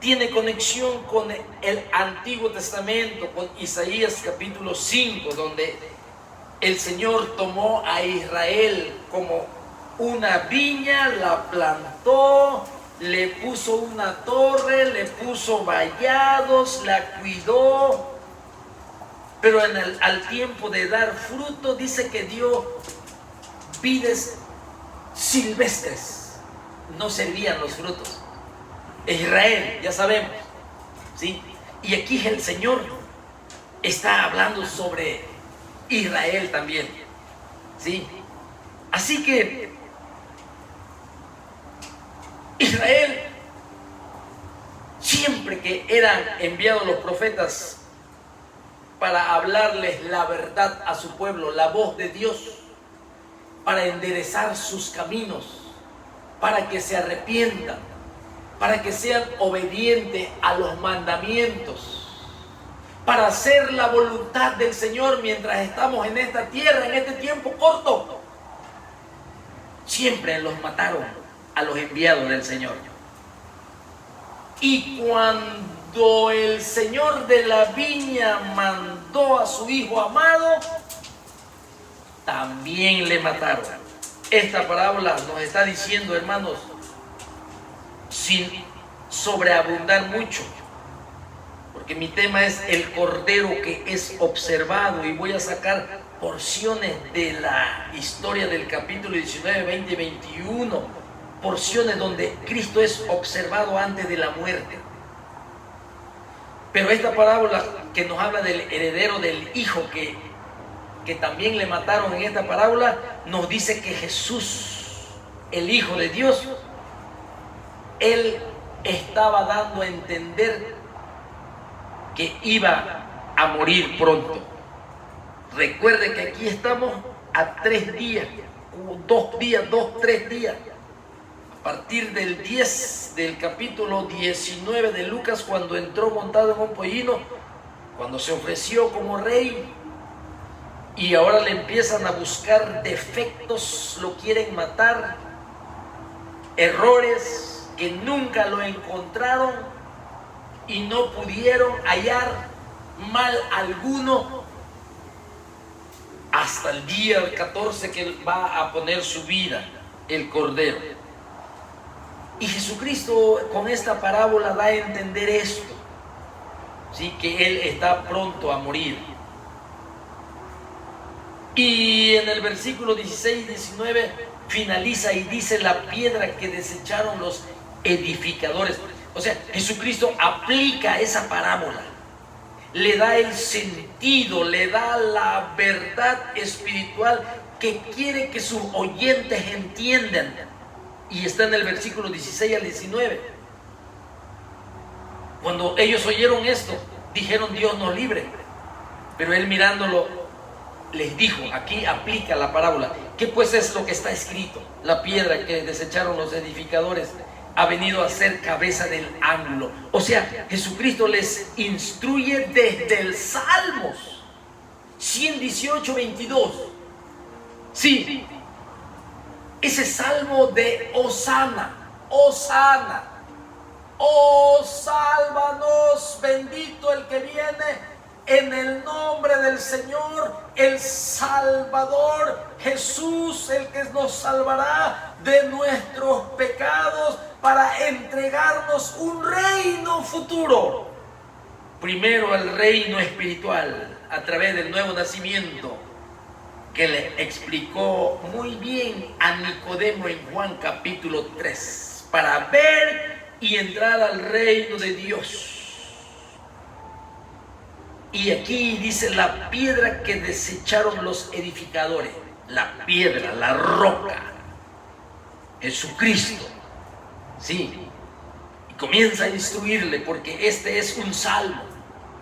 tiene conexión con el Antiguo Testamento, con Isaías capítulo 5, donde el Señor tomó a Israel como una viña, la plantó, le puso una torre, le puso vallados, la cuidó, pero al tiempo de dar fruto dice que dio vides silvestres, no servían los frutos. Israel, ya sabemos, ¿sí? Y aquí el Señor está hablando sobre Israel también, ¿sí? Así que Israel, siempre que eran enviados los profetas para hablarles la verdad a su pueblo, la voz de Dios, para enderezar sus caminos, para que se arrepientan, para que sean obedientes a los mandamientos, para hacer la voluntad del Señor mientras estamos en esta tierra, en este tiempo corto. Siempre los mataron a los enviados del Señor. Y cuando el Señor de la viña mandó a su Hijo amado, también le mataron. Esta parábola nos está diciendo, hermanos, sin sobreabundar mucho, porque mi tema es el cordero que es observado, y voy a sacar porciones de la historia del capítulo 19, 20 y 21, porciones donde Cristo es observado antes de la muerte. Pero esta parábola que nos habla del heredero del hijo que también le mataron en esta parábola, nos dice que Jesús, el Hijo de Dios, Él estaba dando a entender que iba a morir pronto. Recuerde que aquí estamos a 3 días, 3 días. A partir del 10 del capítulo 19 de Lucas, cuando entró montado en un pollino, cuando se ofreció como rey, y ahora le empiezan a buscar defectos, lo quieren matar, errores que nunca lo encontraron y no pudieron hallar mal alguno hasta el día 14 que va a poner su vida el Cordero. Y Jesucristo con esta parábola da a entender esto, ¿sí? Que Él está pronto a morir. Y en el versículo 16 y 19 finaliza y dice: la piedra que desecharon los edificadores. O sea, Jesucristo aplica esa parábola, le da el sentido, le da la verdad espiritual que quiere que sus oyentes entiendan. Y está en el versículo 16 al 19. Cuando ellos oyeron esto, dijeron: Dios nos libre. Pero Él, mirándolo, les dijo, aquí aplica la parábola: ¿qué pues es lo que está escrito? La piedra que desecharon los edificadores ha venido a ser cabeza del ángulo. O sea, Jesucristo les instruye desde el Salmos 118, 22. Sí, ese salmo de Hosana, Hosana, oh sálvanos, bendito el que viene en el nombre del Señor, el Salvador, Jesús, el que nos salvará de nuestros pecados para entregarnos un reino futuro. Primero el reino espiritual a través del nuevo nacimiento, que le explicó muy bien a Nicodemo en Juan capítulo 3, para ver y entrar al reino de Dios. Y aquí dice: la piedra que desecharon los edificadores, la piedra, la roca, Jesucristo. Sí, y comienza a instruirle, porque este es un salmo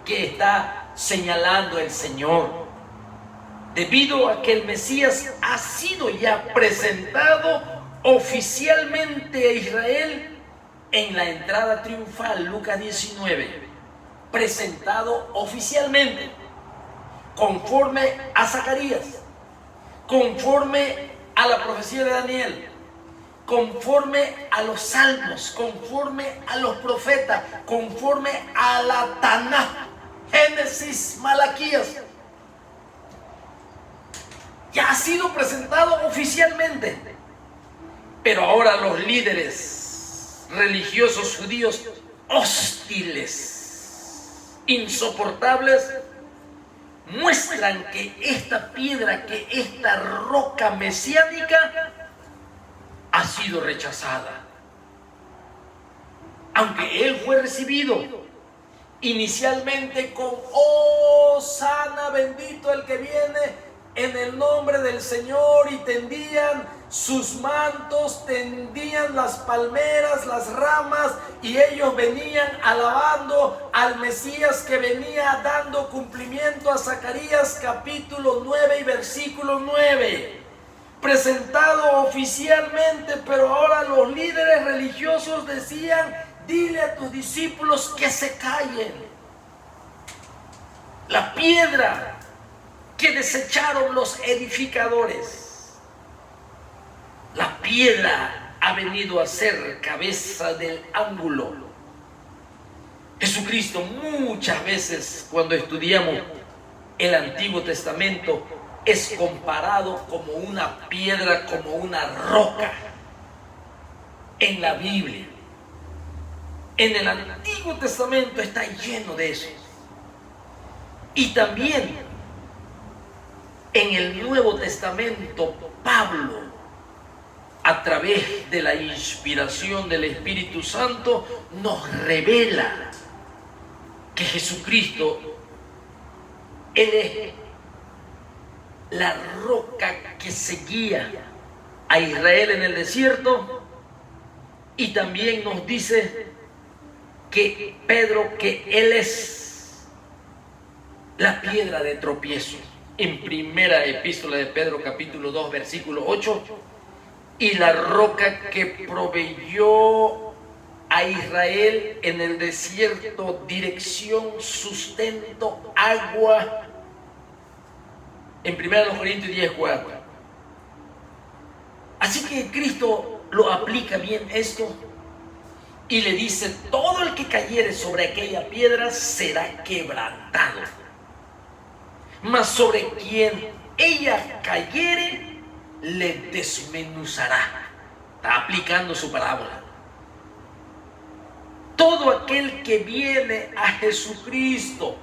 que está señalando el Señor, debido a que el Mesías ha sido ya presentado oficialmente a Israel en la entrada triunfal, Lucas 19, presentado oficialmente, conforme a Zacarías, conforme a la profecía de Daniel, conforme a los salmos, conforme a los profetas, conforme a la Tanaj, Génesis, Malaquías. Ya ha sido presentado oficialmente, pero ahora los líderes religiosos judíos hostiles, insoportables, muestran que esta piedra, que esta roca mesiánica ha sido rechazada. Aunque él fue recibido inicialmente con Hosana, bendito el que viene en el nombre del Señor, y tendían sus mantos, tendían las palmeras, las ramas, y ellos venían alabando al Mesías que venía dando cumplimiento a Zacarías capítulo 9 y versículo 9. Presentado oficialmente, pero ahora los líderes religiosos decían: dile a tus discípulos que se callen. La piedra que desecharon los edificadores, la piedra ha venido a ser cabeza del ángulo. Jesucristo, muchas veces cuando estudiamos el Antiguo Testamento, es comparado como una piedra, como una roca en la Biblia. En el Antiguo Testamento está lleno de eso. Y también en el Nuevo Testamento, Pablo, a través de la inspiración del Espíritu Santo, nos revela que Jesucristo, Él es la roca que seguía a Israel en el desierto. Y también nos dice que Pedro, que Él es la piedra de tropiezo. En primera epístola de Pedro capítulo 2 versículo 8, y la roca que proveyó a Israel en el desierto dirección, sustento, agua, en 1 Corintios 10:4. Así que Cristo lo aplica bien esto y le dice: todo el que cayere sobre aquella piedra será quebrantado, mas sobre quien ella cayere le desmenuzará. Está aplicando su parábola. Todo aquel que viene a Jesucristo,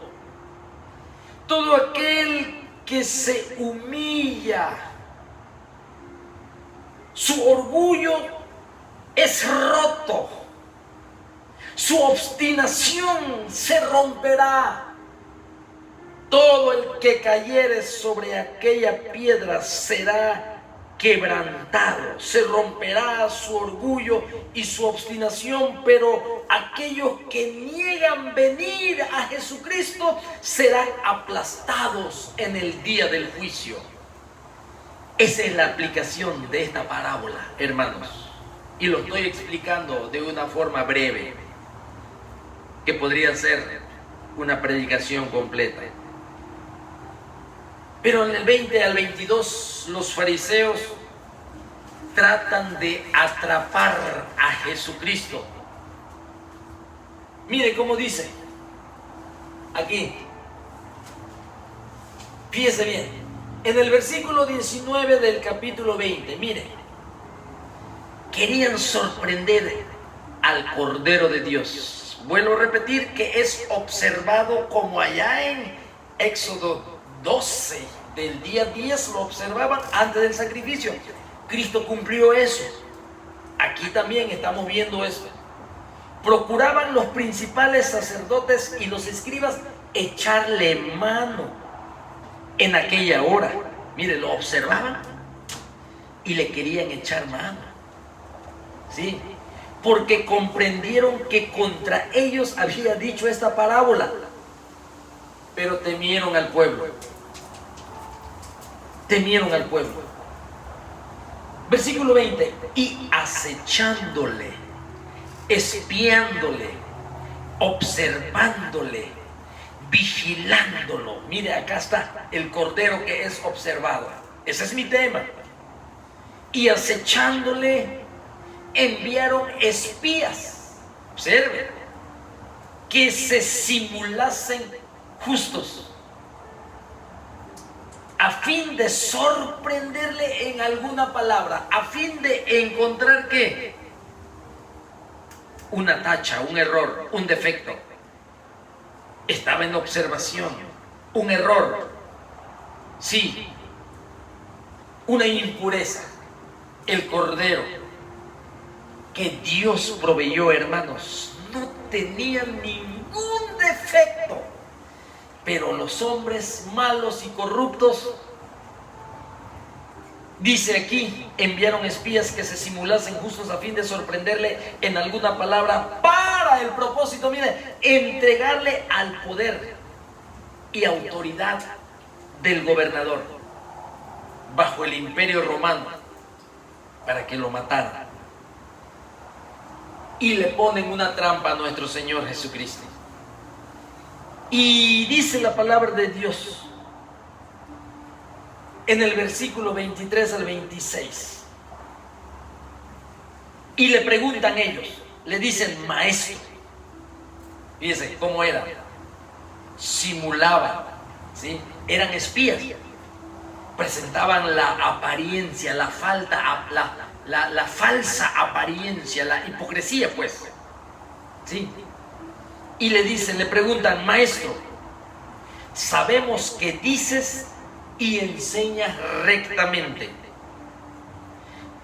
todo aquel que se humilla, su orgullo es roto, su obstinación se romperá. Todo el que cayere sobre aquella piedra será quebrantado, se romperá su orgullo y su obstinación, pero aquellos que niegan venir a Jesucristo serán aplastados en el día del juicio. Esa es la aplicación de esta parábola, hermanos, y lo estoy explicando de una forma breve, que podría ser una predicación completa. Pero en el 20 al 22 los fariseos tratan de atrapar a Jesucristo. Mire cómo dice aquí, fíjese bien, en el versículo 19 del capítulo 20, mire, querían sorprender al Cordero de Dios. Vuelvo a repetir que es observado como allá en Éxodo 12, del día 10 lo observaban antes del sacrificio. Cristo cumplió eso. Aquí también estamos viendo esto. Procuraban los principales sacerdotes y los escribas echarle mano en aquella hora. Mire, lo observaban y le querían echar mano. ¿Sí? Porque comprendieron que contra ellos había dicho esta parábola. Pero temieron al pueblo. Temieron al pueblo. Versículo 20. Y acechándole, espiándole, observándole, vigilándolo. Mire, acá está el Cordero que es observado. Ese es mi tema. Y acechándole, enviaron espías, observen, que se simulasen justos, a fin de sorprenderle en alguna palabra, a fin de encontrar ¿qué? Una tacha, un error, un defecto. Estaba en observación, un error, sí, una impureza. El cordero que Dios proveyó, hermanos, no tenía ningún defecto. Pero los hombres malos y corruptos, dice aquí, enviaron espías que se simulasen justos a fin de sorprenderle en alguna palabra para el propósito, mire, entregarle al poder y autoridad del gobernador bajo el imperio romano para que lo matara. Y le ponen una trampa a nuestro Señor Jesucristo. Y dice la palabra de Dios en el versículo 23 al 26. Y le preguntan ellos, le dicen maestro. Fíjense cómo era. Simulaban, ¿sí? Eran espías. Presentaban la apariencia, la falsa apariencia, la hipocresía, pues. ¿Sí? Y le dicen, le preguntan, maestro, sabemos que dices y enseñas rectamente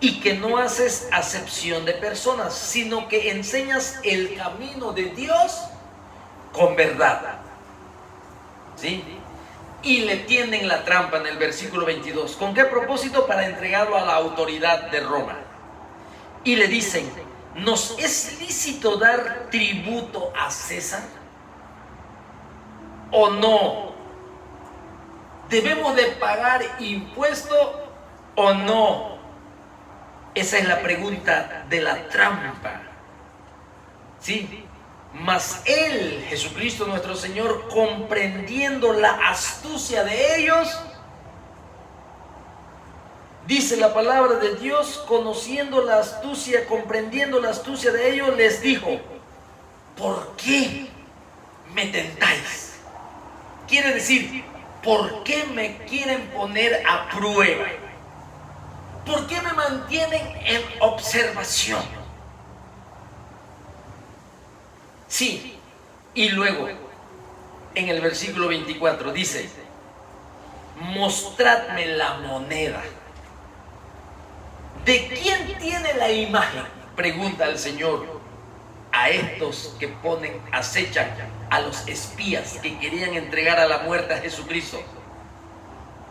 y que no haces acepción de personas, sino que enseñas el camino de Dios con verdad. ¿Sí? Y le tienden la trampa en el versículo 22. ¿Con qué propósito? Para entregarlo a la autoridad de Roma. Y le dicen, ¿nos es lícito dar tributo a César o no? ¿Debemos de pagar impuesto o no? Esa es la pregunta de la trampa. ¿Sí? Mas él, Jesucristo nuestro Señor, comprendiendo la astucia de ellos, dice la palabra de Dios, conociendo la astucia, comprendiendo la astucia de ellos, les dijo, ¿por qué me tentáis? Quiere decir, ¿por qué me quieren poner a prueba? ¿Por qué me mantienen en observación? Sí, y luego, en el versículo 24 dice, mostradme la moneda. ¿De quién tiene la imagen? Pregunta el Señor a estos que ponen, acechan a los espías que querían entregar a la muerte a Jesucristo,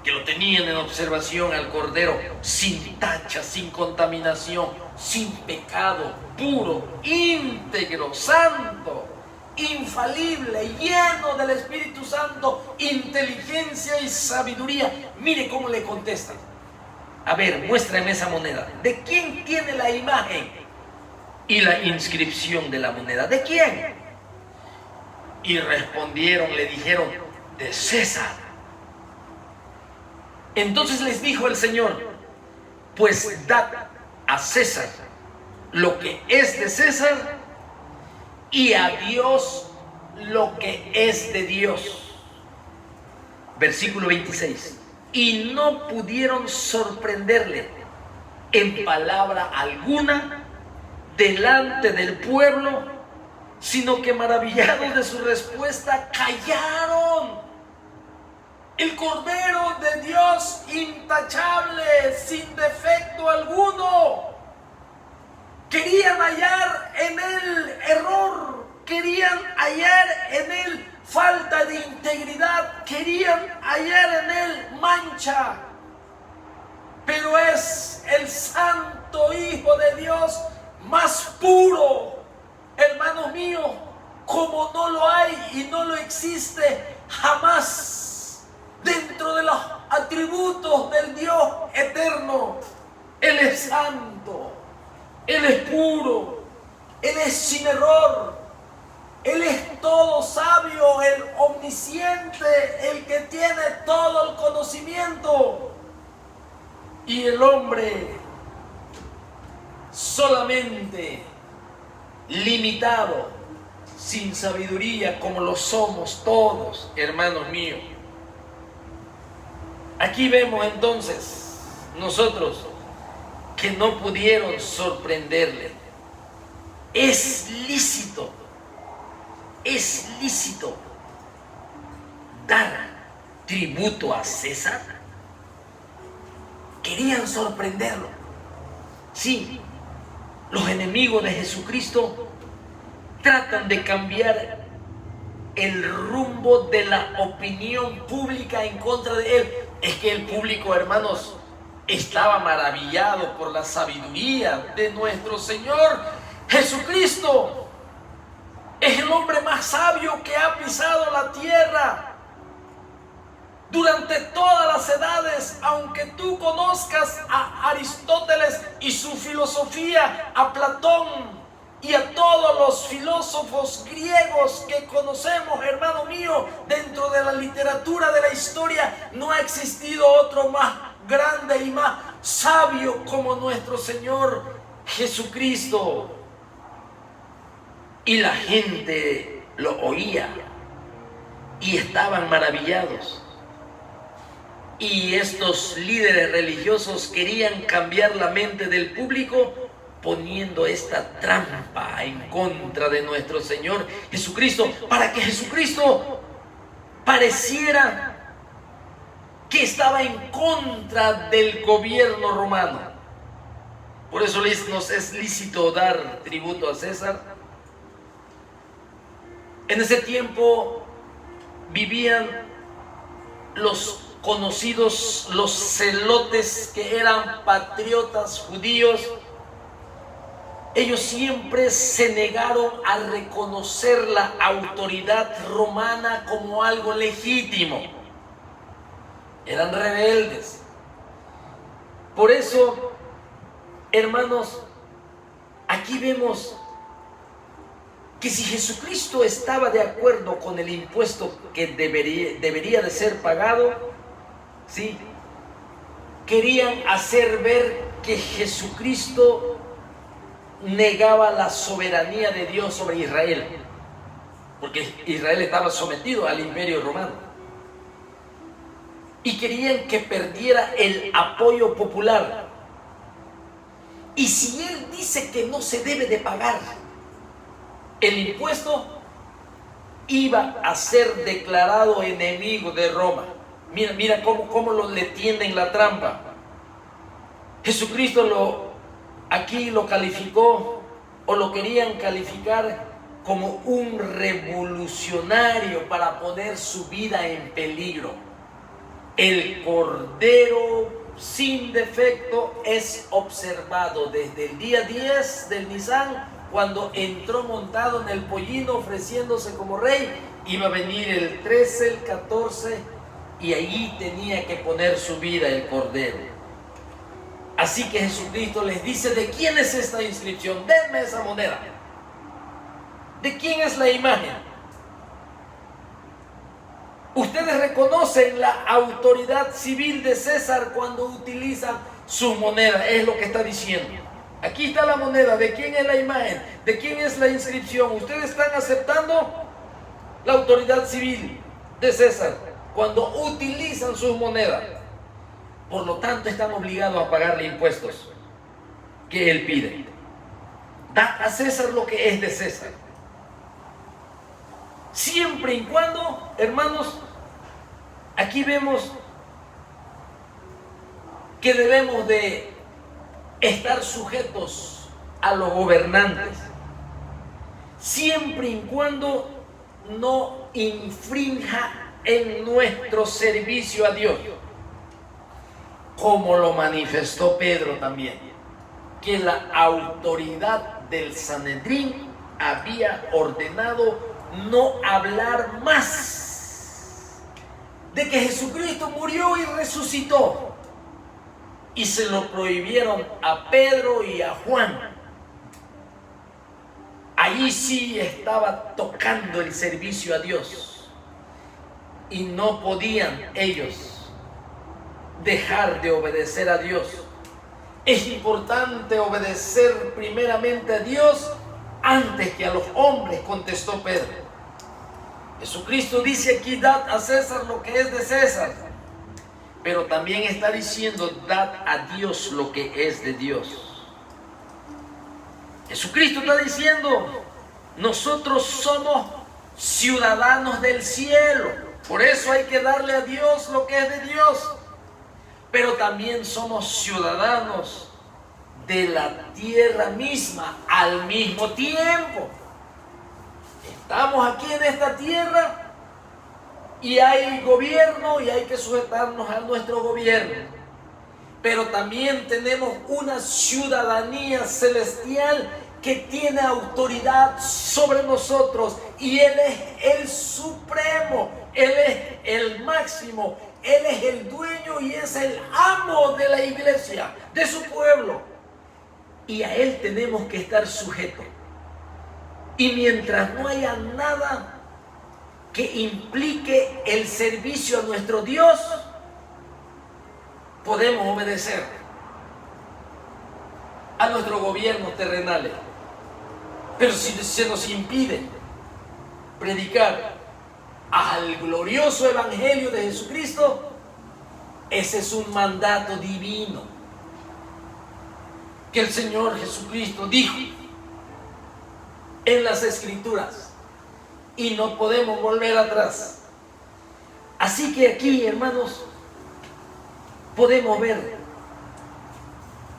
que lo tenían en observación al Cordero, sin tacha, sin contaminación, sin pecado, puro, íntegro, santo, infalible, lleno del Espíritu Santo, inteligencia y sabiduría. Mire cómo le contestan. A ver, muéstrame esa moneda. ¿De quién tiene la imagen y la inscripción de la moneda? ¿De quién? Y respondieron, le dijeron, de César. Entonces les dijo el Señor, pues dad a César lo que es de César y a Dios lo que es de Dios. Versículo 26. Y no pudieron sorprenderle en palabra alguna delante del pueblo, sino que maravillados de su respuesta callaron. El Cordero de Dios intachable, sin defecto alguno. Querían hallar en él error, querían hallar en él falta de integridad, querían hallar en él mancha. Pero es el Santo Hijo de Dios más puro, hermanos míos, como no lo hay y no lo existe jamás dentro de los atributos del Dios eterno. Él es santo, Él es puro, Él es sin error, Él es todo sabio, el omnisciente, el que tiene todo el conocimiento. Y el hombre solamente limitado, sin sabiduría, como lo somos todos, hermanos míos. Aquí vemos entonces nosotros que no pudieron sorprenderle. Es lícito dar tributo a César. Querían sorprenderlo. Sí, los enemigos de Jesucristo tratan de cambiar el rumbo de la opinión pública en contra de él. Es que el público, hermanos, estaba maravillado por la sabiduría de nuestro Señor Jesucristo. Es el hombre más sabio que ha pisado la tierra durante todas las edades. Aunque tú conozcas a Aristóteles y su filosofía, a Platón y a todos los filósofos griegos que conocemos, hermano mío, dentro de la literatura de la historia, no ha existido otro más grande y más sabio como nuestro Señor Jesucristo. Y la gente lo oía y estaban maravillados. Y estos líderes religiosos querían cambiar la mente del público poniendo esta trampa en contra de nuestro Señor Jesucristo, para que Jesucristo pareciera que estaba en contra del gobierno romano. Por eso nos es lícito dar tributo a César. En ese tiempo vivían los conocidos, los celotes, que eran patriotas judíos. Ellos siempre se negaron a reconocer la autoridad romana como algo legítimo. Eran rebeldes. Por eso, hermanos, aquí vemos que si Jesucristo estaba de acuerdo con el impuesto que debería de ser pagado, ¿sí?, querían hacer ver que Jesucristo negaba la soberanía de Dios sobre Israel, porque Israel estaba sometido al imperio romano, y querían que perdiera el apoyo popular. Y si él dice que no se debe de pagar el impuesto, iba a ser declarado enemigo de Roma. Mira cómo le tienden la trampa. Jesucristo aquí lo calificó, o lo querían calificar, como un revolucionario para poner su vida en peligro. El Cordero sin defecto es observado desde el día 10 del Nisan, cuando entró montado en el pollino ofreciéndose como rey. Iba a venir el 13, el 14, y allí tenía que poner su vida el Cordero. Así que Jesucristo les dice: ¿de quién es esta inscripción? Denme esa moneda. ¿De quién es la imagen? Ustedes reconocen la autoridad civil de César cuando utilizan sus monedas. Es lo que está diciendo. Aquí está la moneda. ¿De quién es la imagen? ¿De quién es la inscripción? Ustedes están aceptando la autoridad civil de César cuando utilizan sus monedas. Por lo tanto, están obligados a pagarle impuestos que él pide. Da a César lo que es de César. Siempre y cuando, hermanos, aquí vemos que debemos de estar sujetos a los gobernantes, siempre y cuando no infrinja en nuestro servicio a Dios, como lo manifestó Pedro también, que la autoridad del Sanedrín había ordenado no hablar más de que Jesucristo murió y resucitó, y se lo prohibieron a Pedro y a Juan. Allí sí estaba tocando el servicio a Dios, y no podían ellos dejar de obedecer a Dios Es importante obedecer primeramente a Dios antes que a los hombres, contestó Pedro. Jesucristo dice aquí: dad a César lo que es de César. Pero también está diciendo: dad a Dios lo que es de Dios. Jesucristo está diciendo: nosotros somos ciudadanos del cielo, por eso hay que darle a Dios lo que es de Dios. Pero también somos ciudadanos de la tierra misma al mismo tiempo. Estamos aquí en esta tierra y hay gobierno y hay que sujetarnos a nuestro gobierno. Pero también tenemos una ciudadanía celestial que tiene autoridad sobre nosotros, y Él es el supremo, Él es el máximo, Él es el dueño y es el amo de la iglesia, de su pueblo. Y a Él tenemos que estar sujetos. Y mientras no haya nada que implique el servicio a nuestro Dios, podemos obedecer a nuestros gobiernos terrenales. Pero si se nos impide predicar al glorioso evangelio de Jesucristo, ese es un mandato divino que el Señor Jesucristo dijo en las Escrituras, y no podemos volver atrás. Así que aquí, hermanos, podemos ver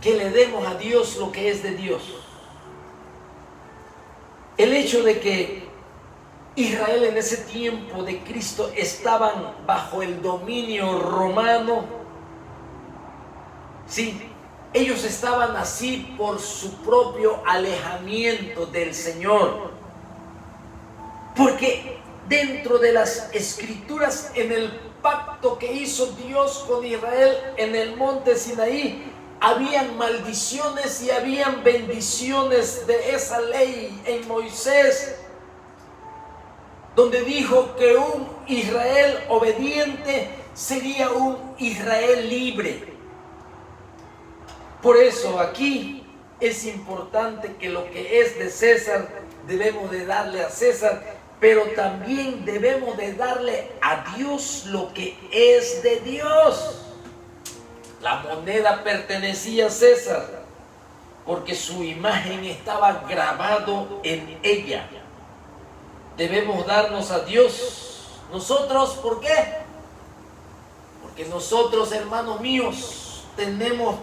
que le demos a Dios lo que es de Dios. El hecho de que Israel en ese tiempo de Cristo estaban bajo el dominio romano, sí, ellos estaban así por su propio alejamiento del Señor. Porque dentro de las Escrituras, en el pacto que hizo Dios con Israel en el monte Sinaí, habían maldiciones y habían bendiciones de esa ley en Moisés, donde dijo que un Israel obediente sería un Israel libre. Por eso aquí es importante que lo que es de César debemos de darle a César, pero también debemos de darle a Dios lo que es de Dios. La moneda pertenecía a César porque su imagen estaba grabado en ella. Debemos darnos a Dios. Nosotros, ¿por qué? Porque nosotros, hermanos míos, tenemos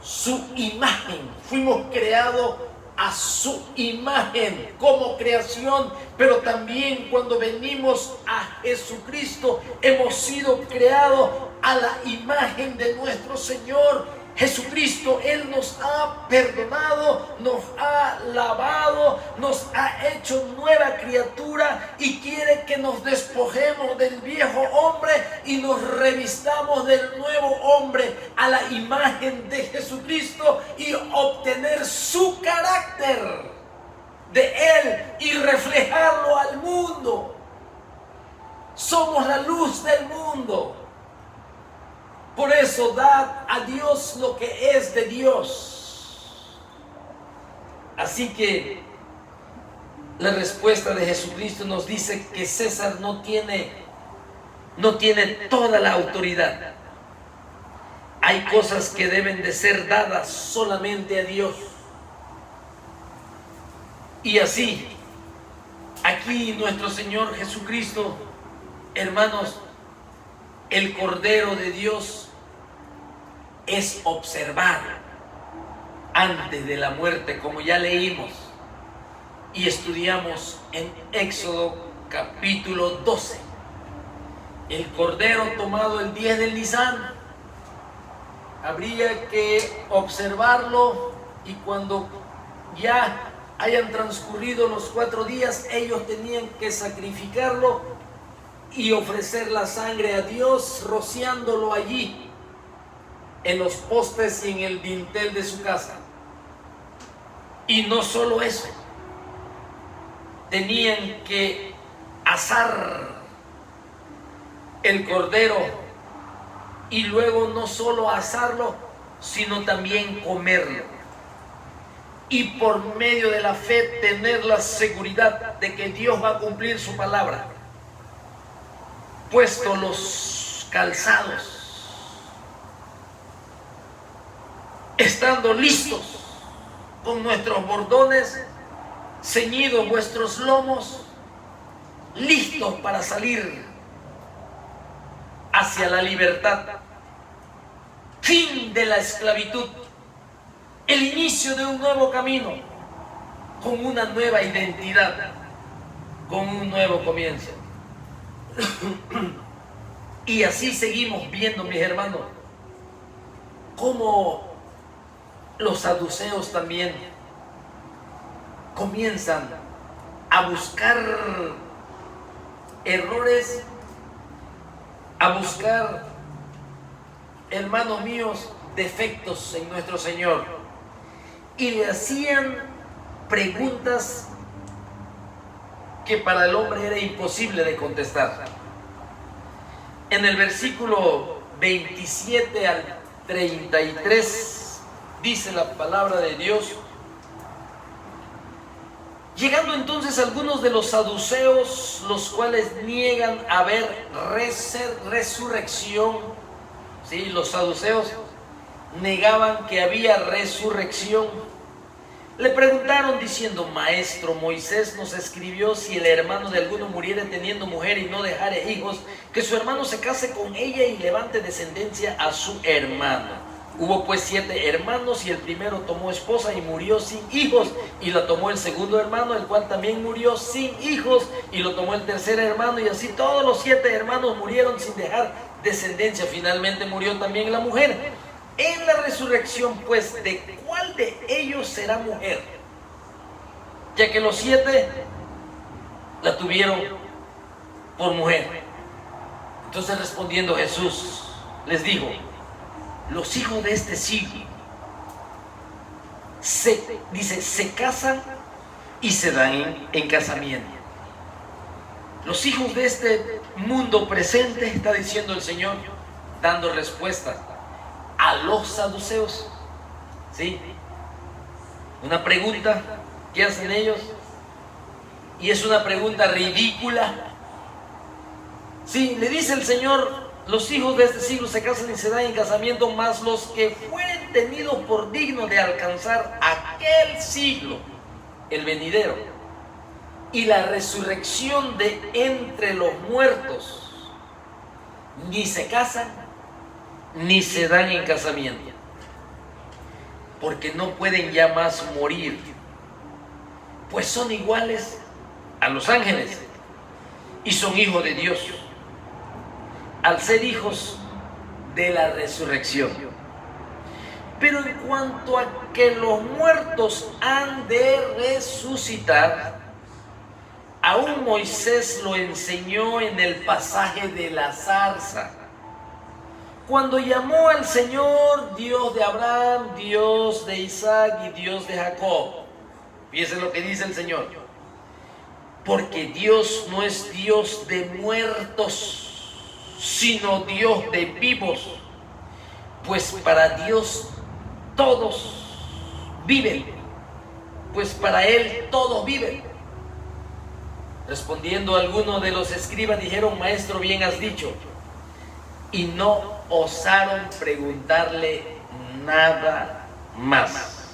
su imagen. Fuimos creados a su imagen como creación, pero también cuando venimos a Jesucristo hemos sido creados a la imagen de nuestro Señor Jesucristo. Él nos ha perdonado, nos ha lavado, nos ha hecho nueva criatura y quiere que nos despojemos del viejo hombre y nos revistamos del nuevo hombre a la imagen de Jesucristo y obtener su carácter de Él y reflejarlo al mundo. Somos la luz del mundo. Por eso, dad a Dios lo que es de Dios. Así que la respuesta de Jesucristo nos dice que César no tiene toda la autoridad. Hay cosas que deben de ser dadas solamente a Dios. Y así, aquí nuestro Señor Jesucristo, hermanos, el Cordero de Dios, es observado antes de la muerte, como ya leímos y estudiamos en Éxodo capítulo 12. El Cordero tomado el 10 del Nisan, habría que observarlo, y cuando ya hayan transcurrido los 4 días, ellos tenían que sacrificarlo y ofrecer la sangre a Dios, rociándolo allí en los postes y en el dintel de su casa. Y no solo eso, tenían que asar el cordero, y luego no solo asarlo, sino también comerlo. Y por medio de la fe tener la seguridad de que Dios va a cumplir su palabra. Puesto los calzados, estando listos con nuestros bordones, ceñidos vuestros lomos, listos para salir hacia la libertad, fin de la esclavitud, el inicio de un nuevo camino, con una nueva identidad, con un nuevo comienzo. Y así seguimos viendo, mis hermanos, cómo los saduceos también comienzan a buscar errores, a buscar, hermanos míos, defectos en nuestro Señor, y le hacían preguntas que para el hombre era imposible de contestar. En el versículo 27 al 33 dice la palabra de Dios: llegando entonces algunos de los saduceos, los cuales niegan haber resurrección. Sí, los saduceos negaban que había resurrección. Le preguntaron diciendo: Maestro, Moisés nos escribió, si el hermano de alguno muriere teniendo mujer y no dejare hijos, que su hermano se case con ella y levante descendencia a su hermano. Hubo pues 7 hermanos, y el primero tomó esposa y murió sin hijos, y la tomó el segundo hermano, el cual también murió sin hijos, y lo tomó el tercer hermano, y así todos los 7 hermanos murieron sin dejar descendencia. Finalmente murió también la mujer. En la resurrección, pues, ¿de cuál de ellos será mujer? Ya que los 7 la tuvieron por mujer. Entonces, respondiendo Jesús, les dijo: los hijos de este siglo se casan y se dan en casamiento. Los hijos de este mundo presente, está diciendo el Señor, dando respuesta a los saduceos. ¿Sí? Una pregunta que hacen ellos, y es una pregunta ridícula. Sí, le dice el Señor: los hijos de este siglo se casan y se dan en casamiento, mas los que fueren tenidos por dignos de alcanzar aquel siglo, el venidero, y la resurrección de entre los muertos, ni se casan ni se dan en casamiento, porque no pueden ya más morir, pues son iguales a los ángeles y son hijos de Dios, al ser hijos de la resurrección. Pero en cuanto a que los muertos han de resucitar, aún Moisés lo enseñó en el pasaje de la zarza, cuando llamó al Señor Dios de Abraham, Dios de Isaac y Dios de Jacob. Fíjense lo que dice el Señor: porque Dios no es Dios de muertos, sino Dios de vivos, pues para Dios todos viven, pues para Él todos viven. Respondiendo algunos de los escribas, dijeron: Maestro, bien has dicho. Y no osaron preguntarle nada más.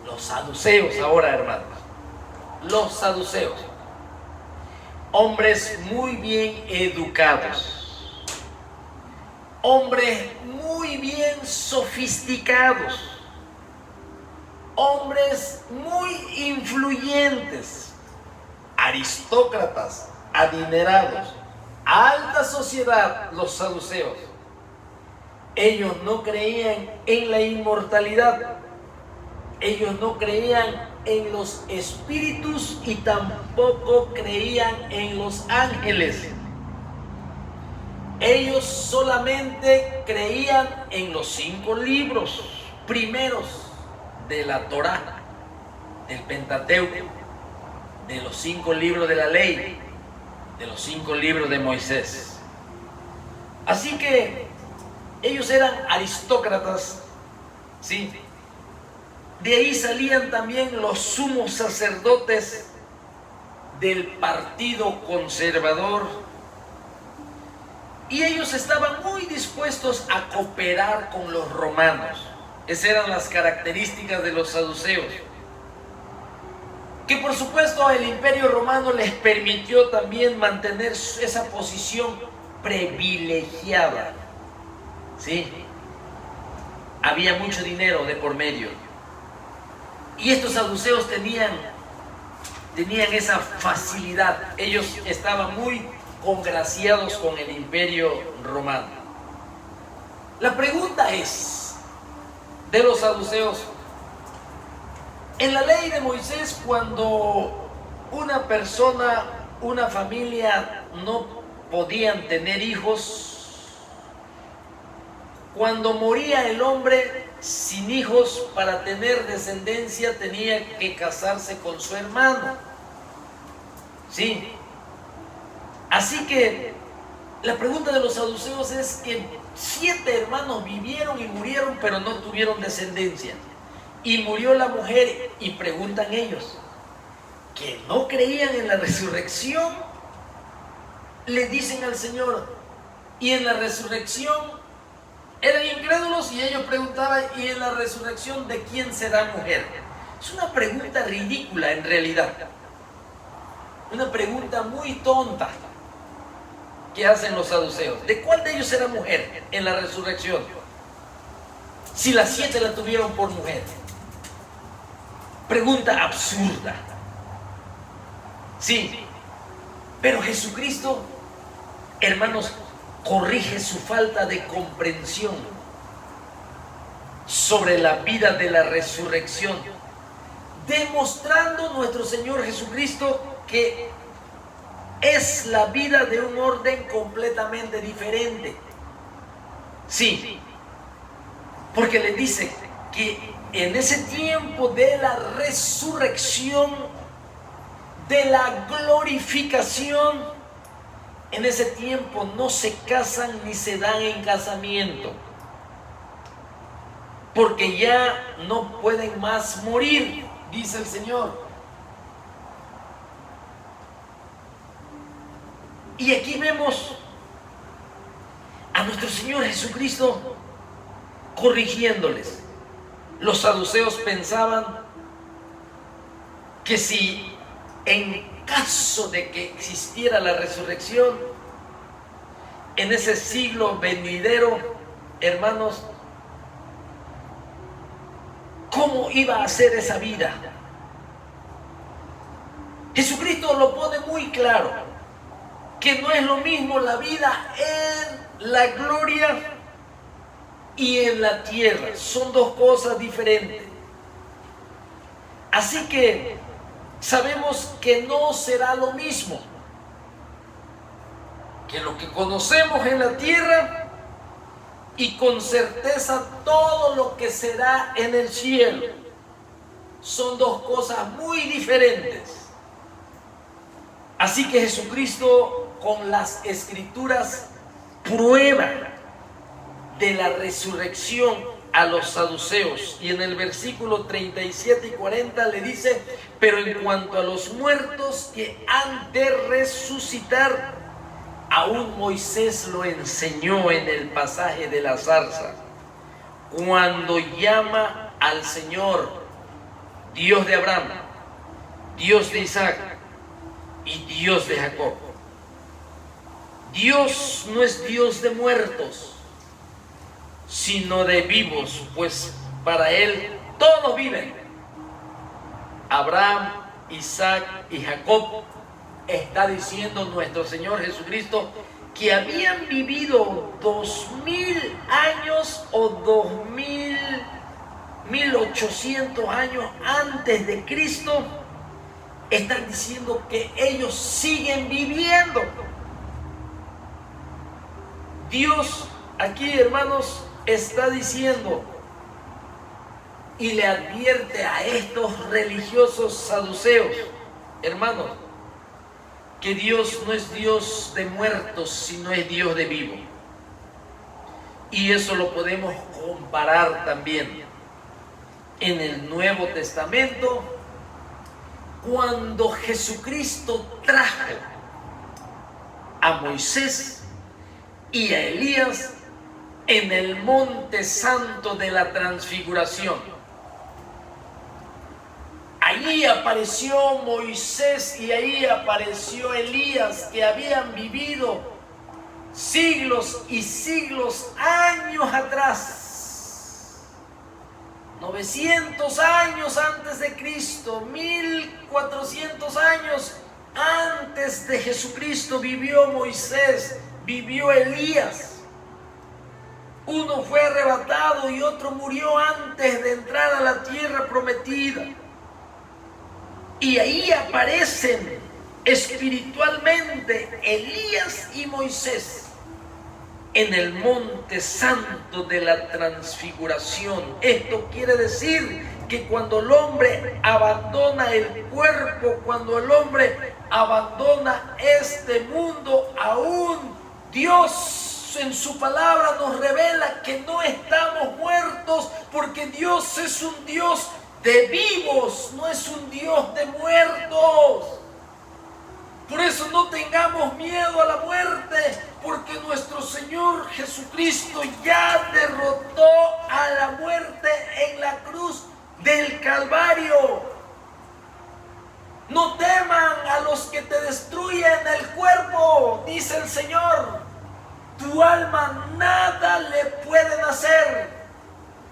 Los saduceos ahora, hermanos, los saduceos, hombres muy bien educados, hombres muy bien sofisticados, hombres muy influyentes, aristócratas, adinerados, alta sociedad, los saduceos. Ellos no creían en la inmortalidad, ellos no creían en los espíritus y tampoco creían en los ángeles. Ellos solamente creían en los 5 libros primeros de la Torá, del Pentateuco, de los 5 libros de la ley, de los 5 libros de Moisés. Así que Ellos eran aristócratas, ¿sí? De ahí salían también los sumos sacerdotes del partido conservador, y ellos estaban muy dispuestos a cooperar con los romanos. Esas eran las características de los saduceos, que por supuesto el Imperio Romano les permitió también mantener esa posición privilegiada, ¿sí? Había mucho dinero de por medio, y estos saduceos tenían esa facilidad. Ellos estaban muy congraciados con el Imperio Romano. La pregunta es, de los saduceos, en la ley de Moisés, cuando una persona, una familia no podían tener hijos, cuando moría el hombre sin hijos, para tener descendencia tenía que casarse con su hermano, ¿sí? Así que la pregunta de los saduceos es que 7 hermanos vivieron y murieron, pero no tuvieron descendencia. Y murió la mujer, y preguntan ellos, que no creían en la resurrección, le dicen al Señor, y en la resurrección eran incrédulos, y ellos preguntaban, ¿y en la resurrección de quién será mujer? Es una pregunta ridícula en realidad, una pregunta muy tonta que hacen los saduceos. ¿De cuál de ellos será mujer en la resurrección? Si las 7 la tuvieron por mujer. Pregunta absurda. Sí, pero Jesucristo, hermanos, corrige su falta de comprensión sobre la vida de la resurrección, demostrando nuestro Señor Jesucristo que es la vida de un orden completamente diferente. Sí, porque le dice que en ese tiempo de la resurrección, de la glorificación, en ese tiempo no se casan ni se dan en casamiento, porque ya no pueden más morir, dice el Señor. Y aquí vemos a nuestro Señor Jesucristo corrigiéndoles. Los saduceos pensaban que si en caso de que existiera la resurrección, en ese siglo venidero, hermanos, ¿cómo iba a ser esa vida? Jesucristo lo pone muy claro, que no es lo mismo la vida en la gloria y en la tierra. Son dos cosas diferentes. Así que sabemos que no será lo mismo que lo que conocemos en la tierra, y con certeza todo lo que será en el cielo. Son dos cosas muy diferentes. Así que Jesucristo, con las Escrituras, prueba de la resurrección a los saduceos, y en el versículo 37 y 40 le dice: pero en cuanto a los muertos que han de resucitar, aún Moisés lo enseñó en el pasaje de la zarza, cuando llama al Señor Dios de Abraham, Dios de Isaac y Dios de Jacob. Dios no es Dios de muertos, sino de vivos, pues para Él todos viven. Abraham, Isaac y Jacob, está diciendo nuestro Señor Jesucristo, que habían vivido 2000 años o 1800 años antes de Cristo. Están diciendo que ellos siguen viviendo. Dios aquí, hermanos, está diciendo y le advierte a estos religiosos saduceos, hermanos, que Dios no es Dios de muertos, sino es Dios de vivos. Y eso lo podemos comparar también en el Nuevo Testamento, cuando Jesucristo trajo a Moisés y a Elías en el monte santo de la transfiguración. Allí apareció Moisés y ahí apareció Elías, que habían vivido siglos y siglos, años atrás, 900 años antes de Cristo, 1400 años antes de Jesucristo vivió Moisés, vivió Elías. Uno fue arrebatado y otro murió antes de entrar a la tierra prometida. Y ahí aparecen espiritualmente Elías y Moisés en el monte santo de la transfiguración. Esto quiere decir que cuando el hombre abandona el cuerpo, cuando el hombre abandona este mundo, aún Dios en su palabra nos revela que no estamos muertos, porque Dios es un Dios de vivos, no es un Dios de muertos. Por eso no tengamos miedo a la muerte, porque nuestro Señor Jesucristo ya derrotó a la muerte en la cruz del Calvario. No teman a los que te destruyen el cuerpo, dice el Señor. Tu alma nada le pueden hacer.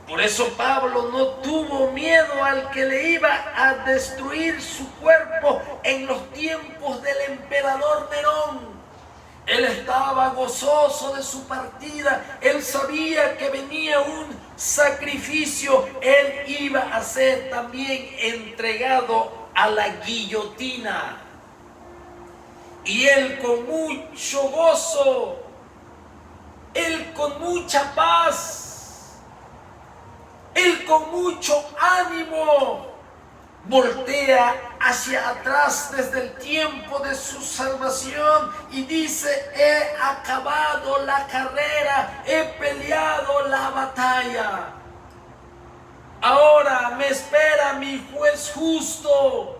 Por eso Pablo no tuvo miedo al que le iba a destruir su cuerpo en los tiempos del emperador Nerón. Él estaba gozoso de su partida. Él sabía que venía un sacrificio. Él iba a ser también entregado a la guillotina. Y él con mucho gozo, él con mucha paz, él con mucho ánimo, voltea hacia atrás desde el tiempo de su salvación y dice: he acabado la carrera, he peleado la batalla. Ahora me espera mi juez justo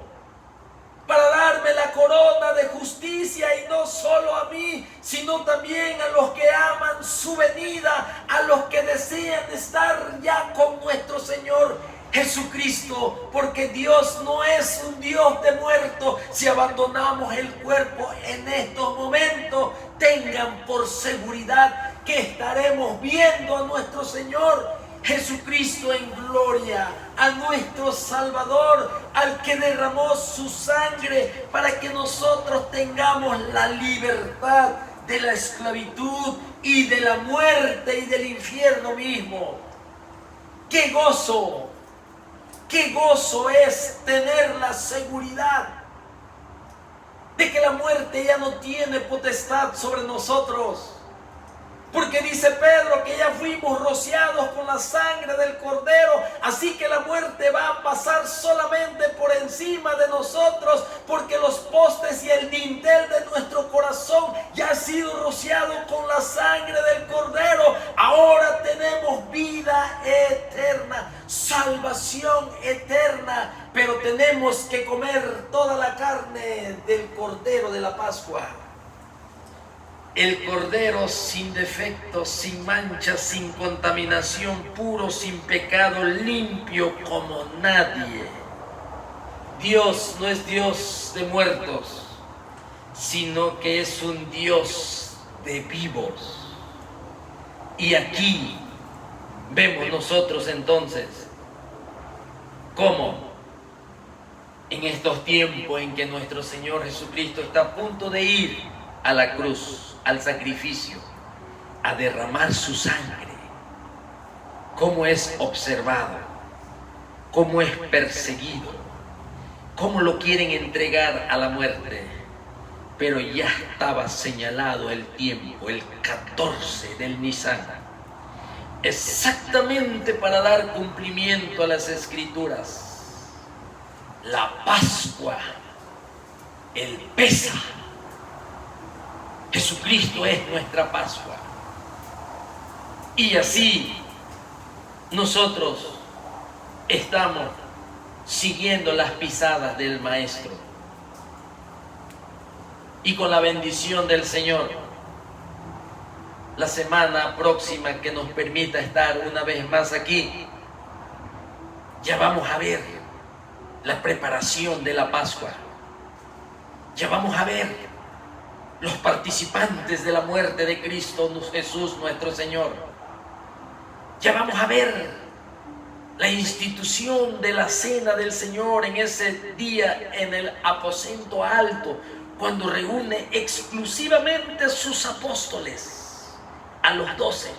para darme la corona de justicia, y no solo a mí, sino también a los que aman su venida, a los que desean estar ya con nuestro Señor Jesucristo, porque Dios no es un Dios de muertos. Si abandonamos el cuerpo en estos momentos, tengan por seguridad que estaremos viendo a nuestro Señor Jesucristo en gloria, a nuestro Salvador, al que derramó su sangre para que nosotros tengamos la libertad de la esclavitud y de la muerte y del infierno mismo. ¡Qué gozo! ¡Qué gozo es tener la seguridad de que la muerte ya no tiene potestad sobre nosotros! Porque dice Pedro que ya fuimos rociados con la sangre del Cordero, así que la muerte va a pasar solamente por encima de nosotros, porque los postes y el dintel de nuestro corazón ya ha sido rociado con la sangre del Cordero. Ahora tenemos vida eterna, salvación eterna, pero tenemos que comer toda la carne del Cordero de la Pascua. El Cordero sin defecto, sin mancha, sin contaminación, puro, sin pecado, limpio como nadie. Dios no es Dios de muertos, sino que es un Dios de vivos. Y aquí vemos nosotros entonces cómo en estos tiempos en que nuestro Señor Jesucristo está a punto de ir a la cruz, al sacrificio, a derramar su sangre, cómo es observado, cómo es perseguido, cómo lo quieren entregar a la muerte. Pero ya estaba señalado el tiempo, el 14 del Nisan, exactamente para dar cumplimiento a las Escrituras. La Pascua, el Pesaj. Jesucristo es nuestra Pascua. Y así nosotros estamos siguiendo las pisadas del Maestro. Y con la bendición del Señor, la semana próxima que nos permita estar una vez más aquí, ya vamos a ver la preparación de la Pascua. Ya vamos a ver los participantes de la muerte de Cristo Jesús nuestro Señor. Ya vamos a ver la institución de la cena del Señor en ese día en el aposento alto, cuando reúne exclusivamente a sus apóstoles, a los 12.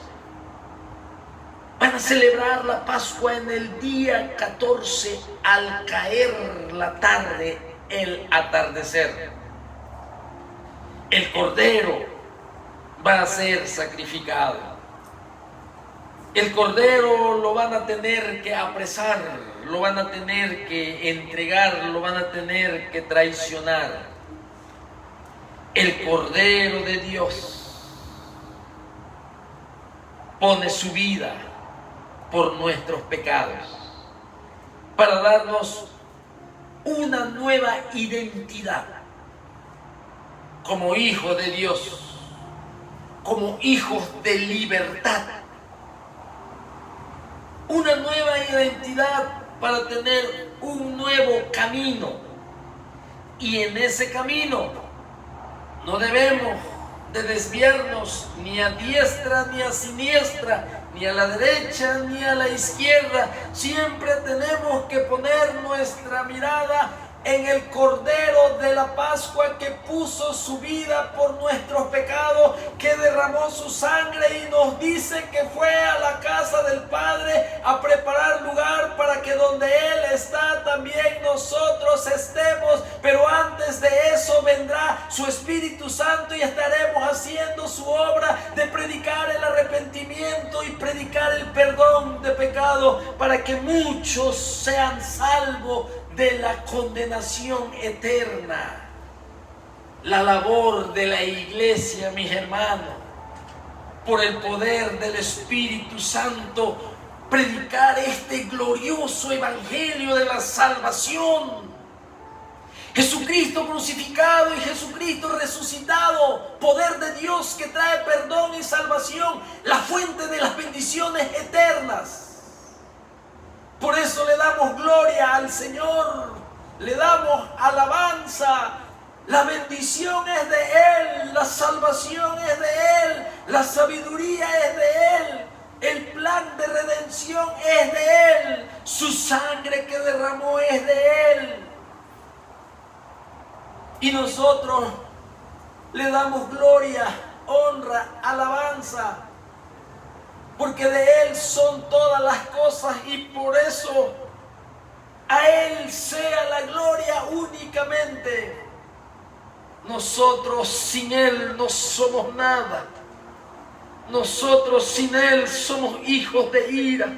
Van a celebrar la Pascua en el día 14 al caer la tarde, el atardecer. El cordero va a ser sacrificado. El cordero lo van a tener que apresar, lo van a tener que entregar, lo van a tener que traicionar. El Cordero de Dios pone su vida por nuestros pecados para darnos una nueva identidad como hijos de Dios, como hijos de libertad. Una nueva identidad para tener un nuevo camino. Y en ese camino no debemos de desviarnos ni a diestra ni a siniestra, ni a la derecha ni a la izquierda. Siempre tenemos que poner nuestra mirada en el Cordero de la Pascua, que puso su vida por nuestros pecados, que derramó su sangre y nos dice que fue a la casa del Padre a preparar lugar para que donde Él está también nosotros estemos. Pero antes de eso vendrá su Espíritu Santo y estaremos haciendo su obra de predicar el arrepentimiento y predicar el perdón de pecado, para que muchos sean salvos de la condenación eterna. La labor de la iglesia, mis hermanos, por el poder del Espíritu Santo, predicar este glorioso evangelio de la salvación. Jesucristo crucificado y Jesucristo resucitado, poder de Dios que trae perdón y salvación, la fuente de las bendiciones eternas. Por eso le damos gloria al Señor, le damos alabanza. La bendición es de Él, la salvación es de Él, la sabiduría es de Él, el plan de redención es de Él, su sangre que derramó es de Él. Y nosotros le damos gloria, honra, alabanza, porque de Él son todas las cosas y por eso a Él sea la gloria únicamente. Nosotros sin Él no somos nada. Nosotros sin Él somos hijos de ira.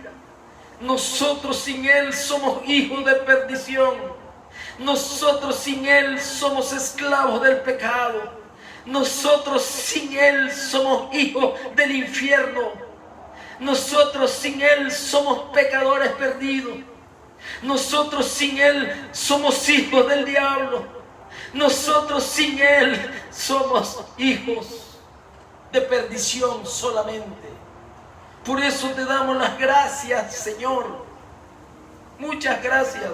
Nosotros sin Él somos hijos de perdición. Nosotros sin Él somos esclavos del pecado. Nosotros sin Él somos hijos del infierno. Nosotros sin Él somos pecadores perdidos. Nosotros sin Él somos hijos del diablo. Nosotros sin Él somos hijos de perdición solamente. Por eso te damos las gracias, Señor. Muchas gracias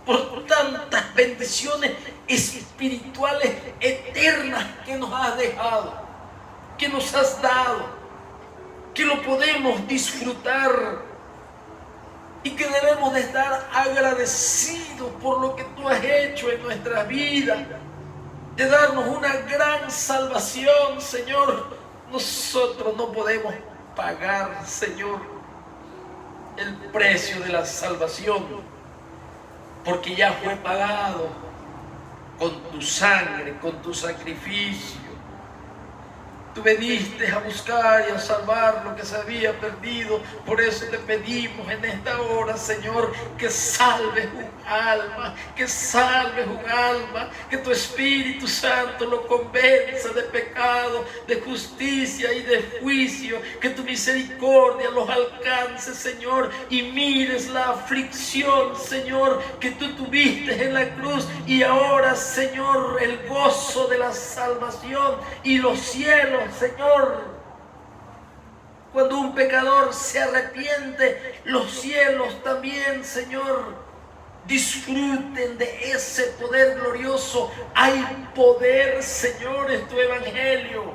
por tantas bendiciones espirituales eternas que nos has dejado, que nos has dado, que lo podemos disfrutar y que debemos de estar agradecidos por lo que tú has hecho en nuestras vidas, de darnos una gran salvación, Señor. Nosotros no podemos pagar, Señor, el precio de la salvación, porque ya fue pagado con tu sangre, con tu sacrificio. Tú viniste a buscar y a salvar lo que se había perdido. Por eso te pedimos en esta hora, Señor, que salves un alma, que salves un alma, que tu Espíritu Santo lo convenza de pecado, de justicia y de juicio, que tu misericordia los alcance, Señor, y mires la aflicción, Señor, que tú tuviste en la cruz, y ahora, Señor, el gozo de la salvación y los cielos, Señor. Cuando un pecador se arrepiente, los cielos también, Señor, disfruten de ese poder glorioso. Hay poder, Señor, en tu evangelio.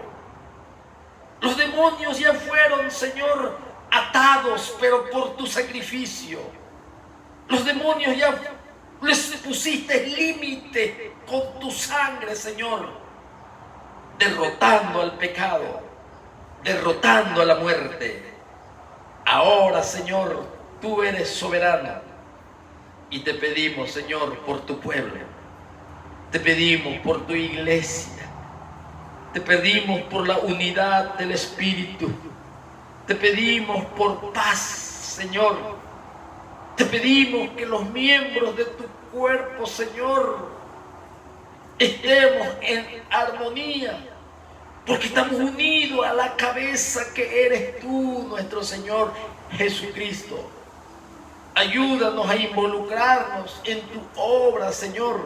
Los demonios ya fueron, Señor, atados, pero por tu sacrificio. Los demonios ya les pusiste límite con tu sangre, Señor, derrotando al pecado, derrotando a la muerte. Ahora, Señor, tú eres soberano y te pedimos, Señor, por tu pueblo. Te pedimos por tu iglesia. Te pedimos por la unidad del Espíritu. Te pedimos por paz, Señor. Te pedimos que los miembros de tu cuerpo, Señor, estemos en armonía, porque estamos unidos a la cabeza que eres tú, nuestro Señor Jesucristo. Ayúdanos a involucrarnos en tu obra, Señor.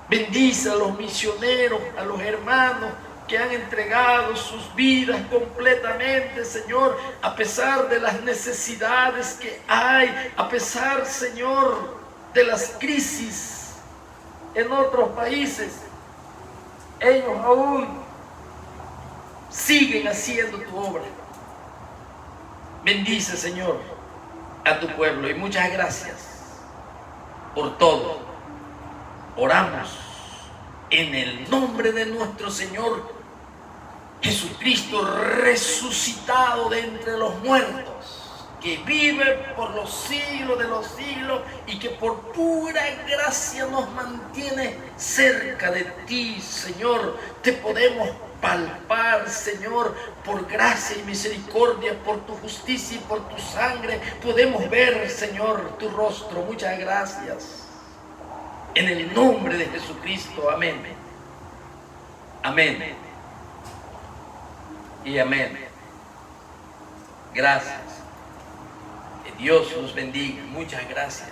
Bendice a los misioneros, a los hermanos que han entregado sus vidas completamente, Señor, a pesar de las necesidades que hay, a pesar, Señor, de las crisis en otros países. Ellos aún siguen haciendo tu obra. Bendice, Señor, a tu pueblo y muchas gracias por todo. Oramos en el nombre de nuestro Señor Jesucristo, resucitado de entre los muertos, que vive por los siglos de los siglos y que por pura gracia nos mantiene cerca de ti, Señor. Te podemos palpar, Señor, por gracia y misericordia, por tu justicia y por tu sangre. Podemos ver, Señor, tu rostro. Muchas gracias. En el nombre de Jesucristo. Amén. Amén. Y amén. Gracias. Que Dios los bendiga. Muchas gracias.